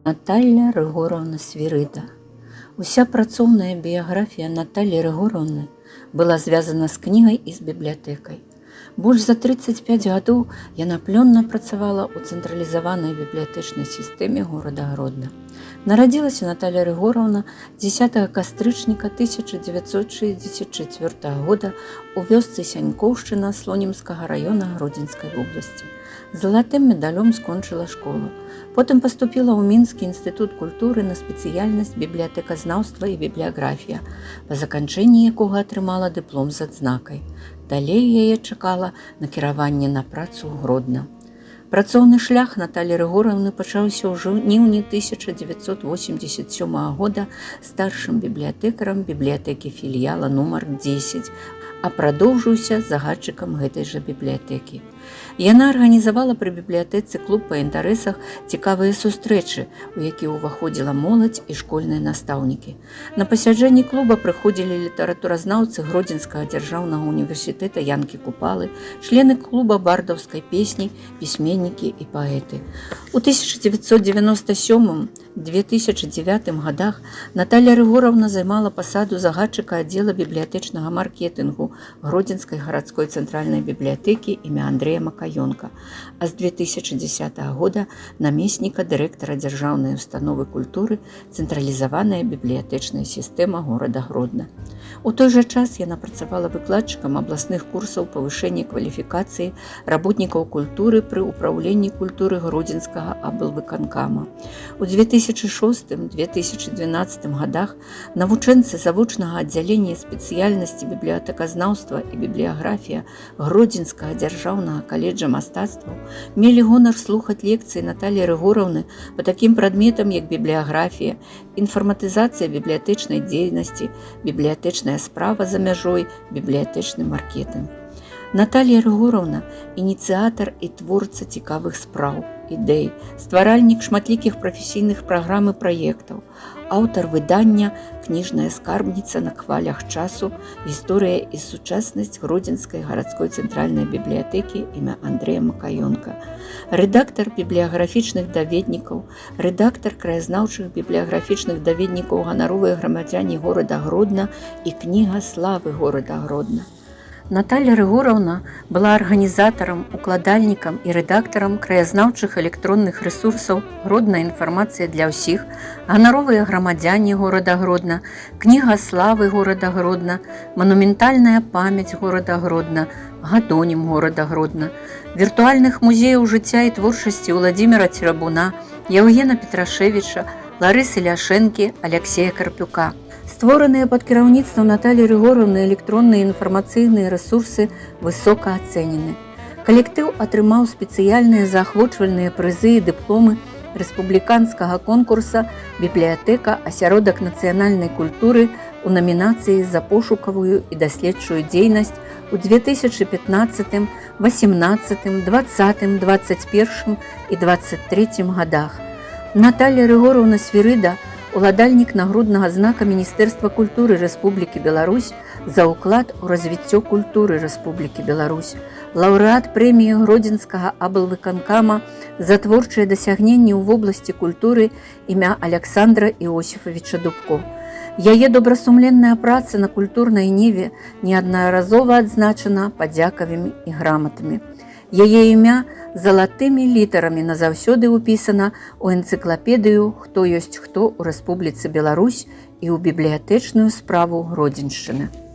Наталля Рыгоровна Свірыда. Уся працоўная біяграфія Наталлі Рыгоровны была звязана з кнігай і з бібліятэкай. Больш за 35 гадоў яна плённа працавала ў цэнтралізаванай бібліятэчнай сістэме горада Гродна. Нарадзілася Наталля Рыгоровна 10 кастрычніка 1964 года у вёсцы Сянькоўшчына Слонімскага раёна Гродзенскай вобласці. Залатым медалём скончыла школу. Потым паступіла ў Мінскі інстытут культуры на спецыяльнасць бібліятэказнаўства і бібліяграфія, па заканчэнні якога атрымала дыплом з адзнакай. Далей яе чакала накіраванне на працу ў Гродна. Працоўны шлях Наталлі Рыгоровны пачаўся ў жніўні 1987 года старшым бібліятэкарам бібліятэкі філіяла нумар 10, а прадоўжыўся загадчыкам гэтай жа бібліятэкі. Яна арганізавала пры бібліятэцы клуб па інтарэсах цікавыя сустрэчы, у які ўваходзіла моладзь і школьныя настаўнікі. На пасяджэнні клуба прыходзілі літаратуразнаўцы Гродзенскага дзяржаўнага універсітэта Янкі Купалы, члены клуба бардаўскай песні, пісьменнікі і паэты. У 1997-2009 годах Наталля Рыгоровна займала пасаду загадчыка аддзела бібліятэчнага маркетынгу Гродзенскай гарадской цэнтральнай бібліятэкі імя Андрэя Макаёнка, а з 2010 года намесніка дырэктара дзяржаўнай установы культуры цэнтралізаваная бібліятэчная сістэма горада Гродна. У той жа час яна працавала выкладчыкам абласных курсаў павышэння кваліфікацыі работнікаў культуры пры ўпраўленні культуры Гродзенскага аблвыканкама. У 2006-2012 годах навучэнцы завучнага аддзялення спецыяльнасці бібліятэказнаўства і бібліяграфія Гродзенскага дзяржаўнага каледжа мастацтваў мелі гонар слухаць лекцыі Наталлі Рыгоровны па такім прадметам, як бібліяграфія, інфарматызацыя бібліятэчнай дзейнасці, бібліятэчная справа за мяжой, бібліятэчны маркетынг. Наталля Рыгоровна – ініцыятар і творца цікавых спраў, ідэй, стваральнік шматлікіх прафесійных праграм і праектаў, аўтар выдання «Кніжная скарбніца на хвалях часу. Гісторыя і сучаснасць Гродзенскай гарадской цэнтральнай бібліятэкі імя Андрэя Макаёнка», рэдактар бібліяграфічных даведнікаў, рэдактар краязнаўчых бібліяграфічных даведнікаў «Ганаровыя грамадзяне горада Гродна» і «Кніга славы горада Гродна». Наталля Рыгоровна была арганізатарам, укладальнікам і рэдактарам краязнаўчых электронных рэсурсаў «Гродная інфармацыя для ўсіх», «Ганаровыя грамадзяне горада Гродна», «Кніга славы горада Гродна», «Манументальная памяць горада Гродна», «Гадонім горада Гродна», віртуальных музеяў жыцця і творчасці Владзіміра Церабуна, Яўгена Петрашевіча, Ларысы Ляшэнкі, Аляксея Карпюка. Створаныя пад кіраўніцтвам Наталлі Рыгоровны электронныя інфармацыйныя рэсурсы высока ацэнены. Калектыў атрымаў спецыяльныя заахвочвальныя прызы і дыпломы рэспубліканскага конкурса «Бібліятэка. Асяродак нацыянальнай культуры» у намінацыі за пошукавую і даследчую дзейнасць у 2015, 18, 20, 21 і 23 годах. Наталля Рыгоровна Свірыда – уладальнік нагруднага знака Міністэрства культуры Рэспублікі Беларусь за ўклад у развіццё культуры Рэспублікі Беларусь, лаўрэат прэміі Гродзенскага аблвыканкама за творчыя дасягненні ў вобласці культуры імя Аляксандра Іосіфавіча Дубко. Яе добрасумленная праца на культурнай ніве неаднаразова адзначана падзякавымі і граматамі. Яе імя залатымі літарамі назаўсёды ўпісана ў энцыклапедыю «Хто ёсць хто» у Рэспубліцы Беларусь і ў бібліятэчную справу Гродзеншчыны.